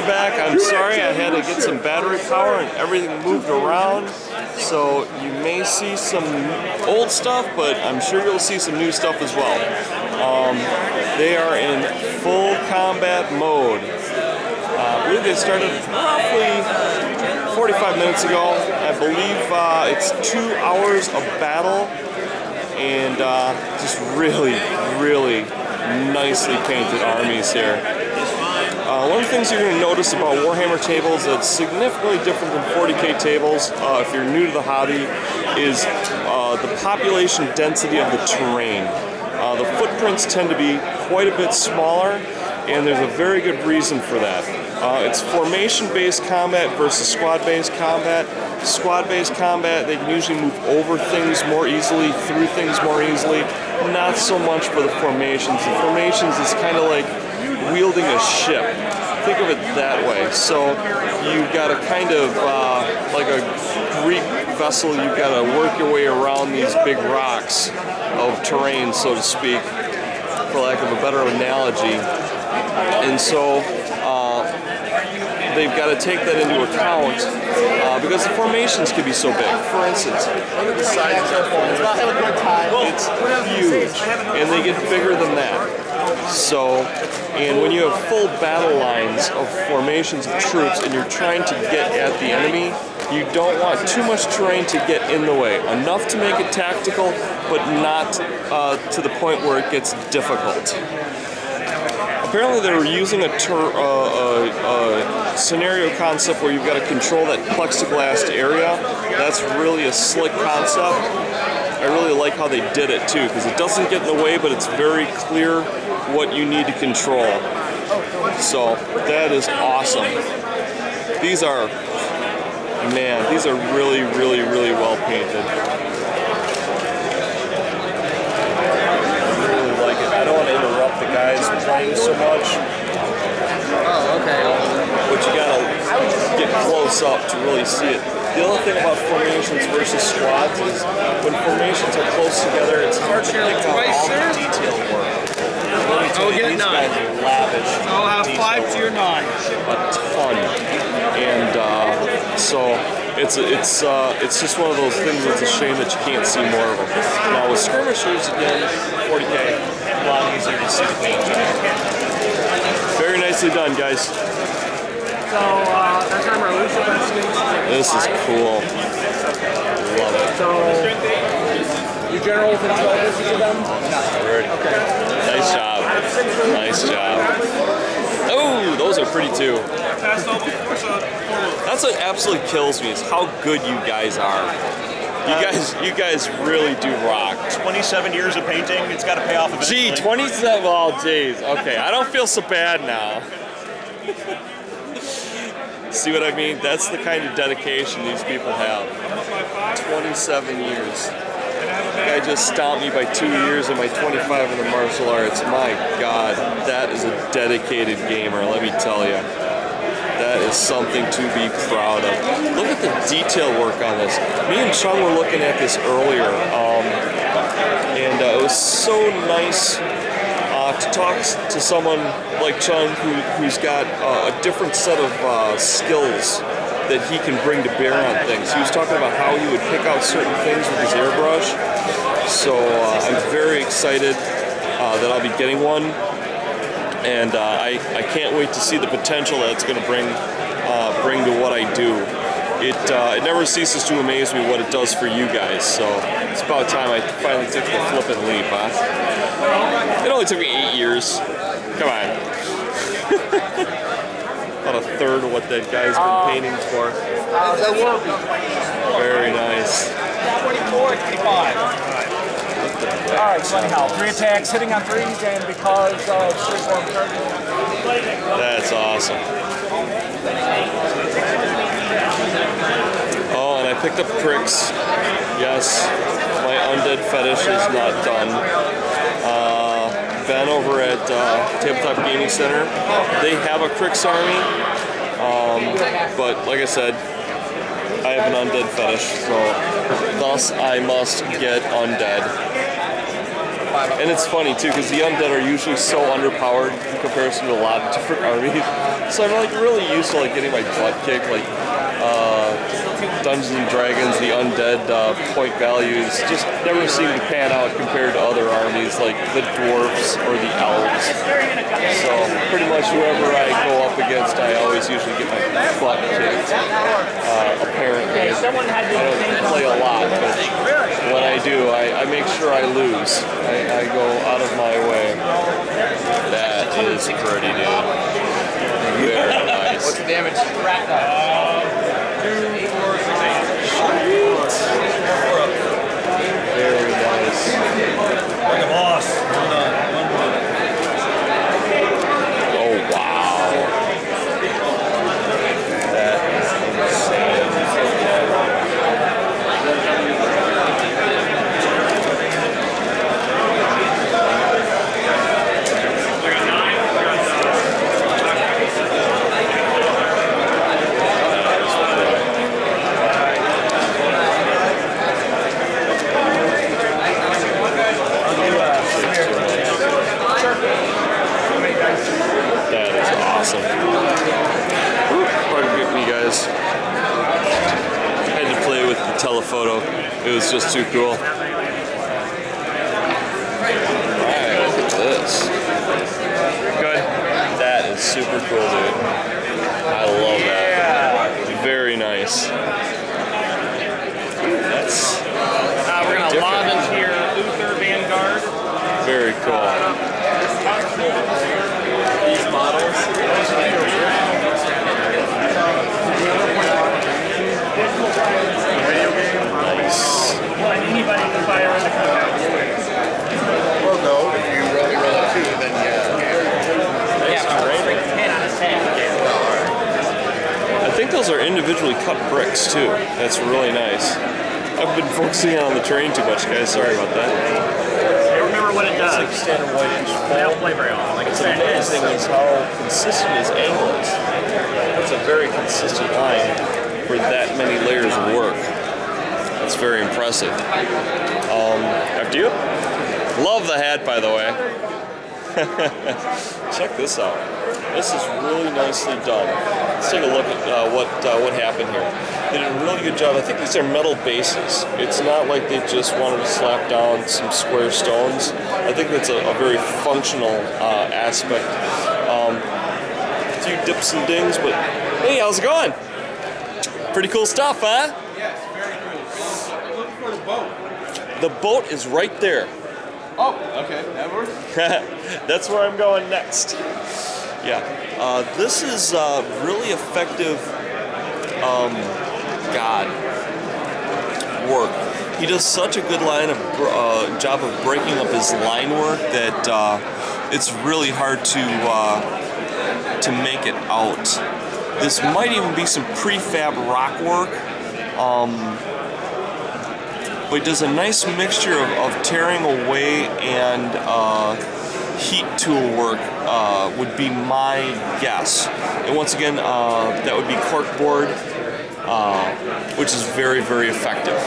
we're back. I'm sorry, I had to get some battery power and everything moved around. So you may see some old stuff, but I'm sure you'll see some new stuff as well. They are in full combat mode. I believe they started roughly 45 minutes ago. I believe it's 2 hours of battle and just really, really nicely painted armies here. One of the things you're going to notice about Warhammer tables that's significantly different than 40k tables, if you're new to the hobby, is the population density of the terrain. The footprints tend to be quite a bit smaller, and there's a very good reason for that. It's formation-based combat versus squad-based combat. Squad-based combat, they can usually move over things more easily, through things more easily. Not so much for the formations. The formations is kind of like wielding a ship. Think of it that way. So you've got a kind of like a Greek vessel, you've got to work your way around these big rocks of terrain, so to speak, for lack of a better analogy. And so they've got to take that into account because the formations can be so big. For instance, look at the size of that formation. It's huge, and they get bigger than that. So, and when you have full battle lines of formations of troops and you're trying to get at the enemy, you don't want too much terrain to get in the way. Enough to make it tactical, but not to the point where it gets difficult. Apparently they were using a scenario concept where you've got to control that plexiglass area. That's really a slick concept. I really like how they did it too, because it doesn't get in the way, but it's very clear what you need to control. So that is awesome. These are, man, these are really, really, really well painted. I don't want to interrupt the guys playing so much. Oh, okay. But you gotta get close up to really see it. The other thing about formations versus squads is when formations are close together, it's hard to pick out all the detail work. I'll get 9. Lavish. I'll have 5 to your 9. A ton. And so it's just one of those things that's a shame that you can't see more of them. Now with skirmishers, again, 40k, a lot easier to see the paint. Very nicely done, guys. So that's our Lucia Bensky. This is cool. Love it. So you general within 12 inches of them? No. Okay. Nice job. Nice job. Oh, those are pretty too. That's what absolutely kills me is how good you guys are. You guys really do rock. 27 years of painting, it's got to pay off eventually. Gee, 27, well, geez. Okay, I don't feel so bad now. See what I mean? That's the kind of dedication these people have. 27 years. The guy just stomped me by 2 years in my 25 in the martial arts. My God, that is a dedicated gamer, let me tell you. That is something to be proud of. Look at the detail work on this. Me and Chung were looking at this earlier, and it was so nice to talk to someone like Chung who's got a different set of skills that he can bring to bear on things. He was talking about how he would pick out certain things with his airbrush. So I'm very excited that I'll be getting one. And I can't wait to see the potential that it's going to bring to what I do. It never ceases to amaze me what it does for you guys. So it's about time I finally took the flippin' leap, huh? It only took me 8 years. Come on. About a third of what that guy's been painting for. Very nice. 24, 25. Alright, so anyhow, 3 attacks, hitting on 3s, and because of straightforward targeting. That's awesome. Oh, and I picked up Cricks. Yes, my undead fetish is not done. Ben over at Tabletop Gaming Center, they have a Cricks army, but like I said, I have an undead fetish, so thus I must get undead. And it's funny too, because the undead are usually so underpowered in comparison to a lot of different armies. So I'm like really used to like getting my butt kicked, like Dungeons and Dragons, the undead point values just never seem to pan out compared to other armies like the dwarves or the elves. So pretty much whoever I go up against, I always usually get my butt kicked. Apparently, I don't play a lot, but when I do, I make sure I lose. I go out of my way. That is pretty, dude. Very nice. What's the damage? Very nice. Like a boss. Well done. Oh, wow. That is insane. Awesome. Pardon me, guys. I had to play with the telephoto. It was just too cool. Alright, look at this. Good. That is super cool, dude. I love that. Very nice. That's we're going to lob into your Uther Vanguard. very cool. These models. Nice. Anybody can fire in the car. Well, no, if you really roll a 2, then Nice training. I think those are individually cut bricks too. That's really nice. I've been focusing on the terrain too much, guys. Sorry about that. I don't remember what it does. It's like standard white inch I don't play very often. Like What's amazing is how consistent his angle is. It's a very consistent line for that many layers of work. That's very impressive. After you? Love the hat, by the way. Check this out. This is really nicely done. Let's take a look at what happened here. They did a really good job. I think these are metal bases. It's not like they just wanted to slap down some square stones. I think that's a very functional aspect. A few dips and dings, but hey, how's it going? Pretty cool stuff, huh? Yes, very cool. I'm looking for the boat. The boat is right there. Oh, okay, that works. That's where I'm going next. Yeah, this is really effective work. He does such a good job of breaking up his line work that it's really hard to make it out. This might even be some prefab rock work. But he does a nice mixture of tearing away and heat tool work would be my guess. And once again, that would be corkboard, which is very, very effective.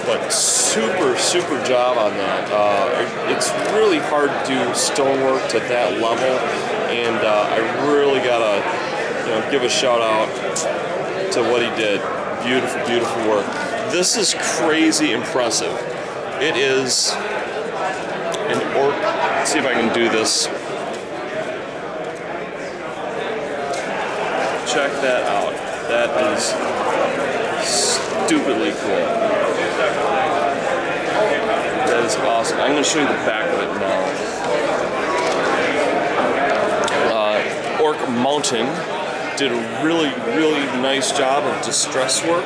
But super, super job on that. It's really hard to do stonework to that level, and I really gotta, give a shout out to what he did. Beautiful, beautiful work. This is crazy impressive. It is an orc. Let's see if I can do this. Check that out. That is stupidly cool. That is awesome. I'm going to show you the back of it now. Orc Mountain did a really, really nice job of distress work.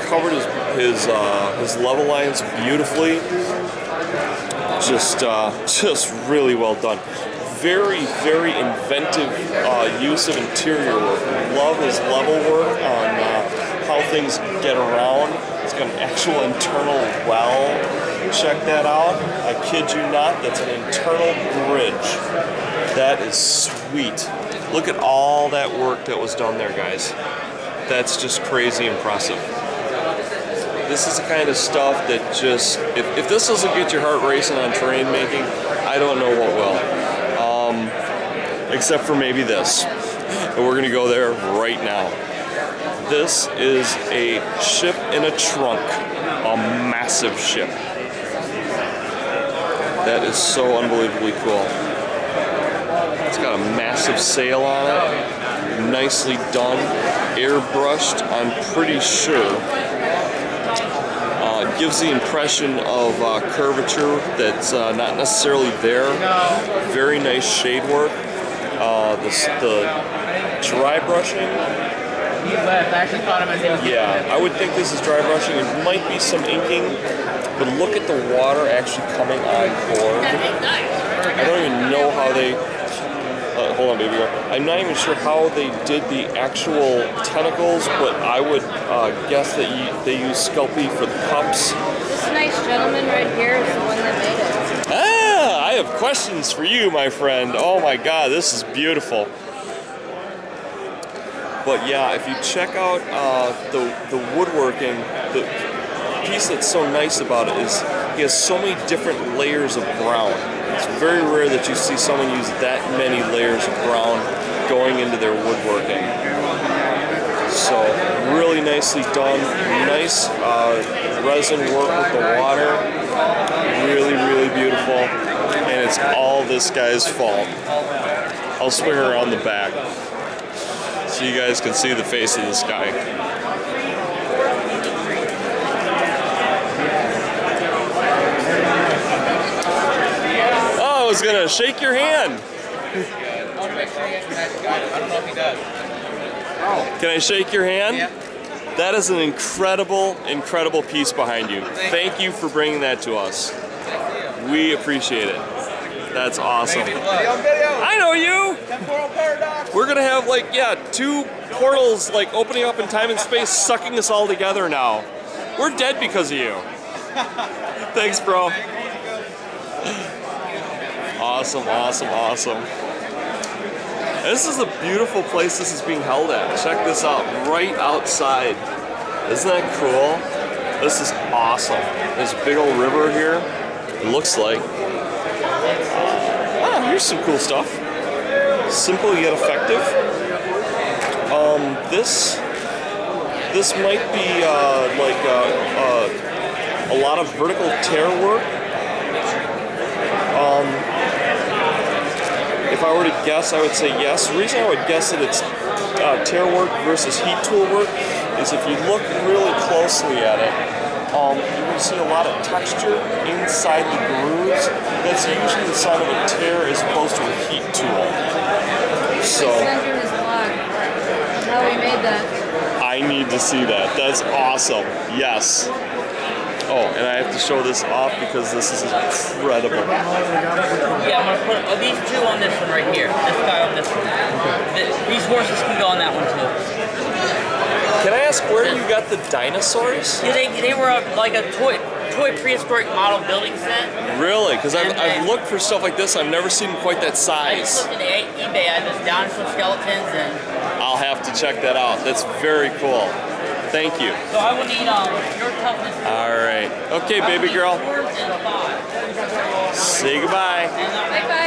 Covered his level lines beautifully. Just really well done. Very, very inventive use of interior work. Love his level work on how things get around. It's got an actual internal well. Check that out. I kid you not, that's an internal bridge. That is sweet. Look at all that work that was done there, guys. That's just crazy impressive. This is the kind of stuff that just, if this doesn't get your heart racing on terrain making, I don't know what will. Except for maybe this. And we're gonna go there right now. This is a ship in a trunk, a massive ship. That is so unbelievably cool. It's got a massive sail on it, nicely done, airbrushed, I'm pretty sure. It gives the impression of curvature that's not necessarily there. Very nice shade work. The dry brushing. He left. I actually thought him as Yeah, I would think this is dry brushing. It might be some inking, but look at the water actually coming on board. I don't even know how they. Hold on, baby girl. I'm not even sure how they did the actual tentacles, but I would guess that they use Sculpey for the cups. This nice gentleman right here is the one that made it. Ah, I have questions for you, my friend. Oh my God, this is beautiful. But yeah, if you check out the woodworking, the piece that's so nice about it is he has so many different layers of brown. It's very rare that you see someone use that many layers of brown going into their woodworking. So really nicely done, nice resin work with the water, really, really beautiful, and it's all this guy's fault. I'll swing around the back so you guys can see the face of this guy. Oh, I was gonna shake your hand. I want to make sure he has magic item. I don't know if he does. Can I shake your hand? Yeah. That is an incredible, incredible piece behind you. Thank you for bringing that to us. We appreciate it. That's awesome. I know you! We're gonna have like, yeah, 2 portals like opening up in time and space, sucking us all together now. We're dead because of you. Thanks, bro. Awesome, awesome, awesome. This is a beautiful place this is being held at. Check this out, right outside. Isn't that cool? This is awesome. There's a big old river here, it looks like. Here's some cool stuff. Simple yet effective. This might be like a lot of vertical tear work. If I were to guess, I would say yes. The reason I would guess that it's tear work versus heat tool work is if you look really closely at it, you're going to see a lot of texture inside the grooves. That's usually the sign of a tear as opposed to a heat tool. So, How we made that. I need to see that. That's awesome. Yes. Oh, and I have to show this off because this is incredible. Yeah, I'm gonna put these 2 on this one right here. This guy on this one. These horses can go on that one too. Can I ask where you got the dinosaurs? Yeah, they were like a toy prehistoric model building set. Really? Because I've looked for stuff like this. I've never seen quite that I just size. looked at eBay. I just dinosaur skeletons and. I'll have to check that out. That's very cool. Thank you. So I will need your toughness. All right. Okay, baby girl. I will need 4s and 5. Say goodbye. And, Bye bye.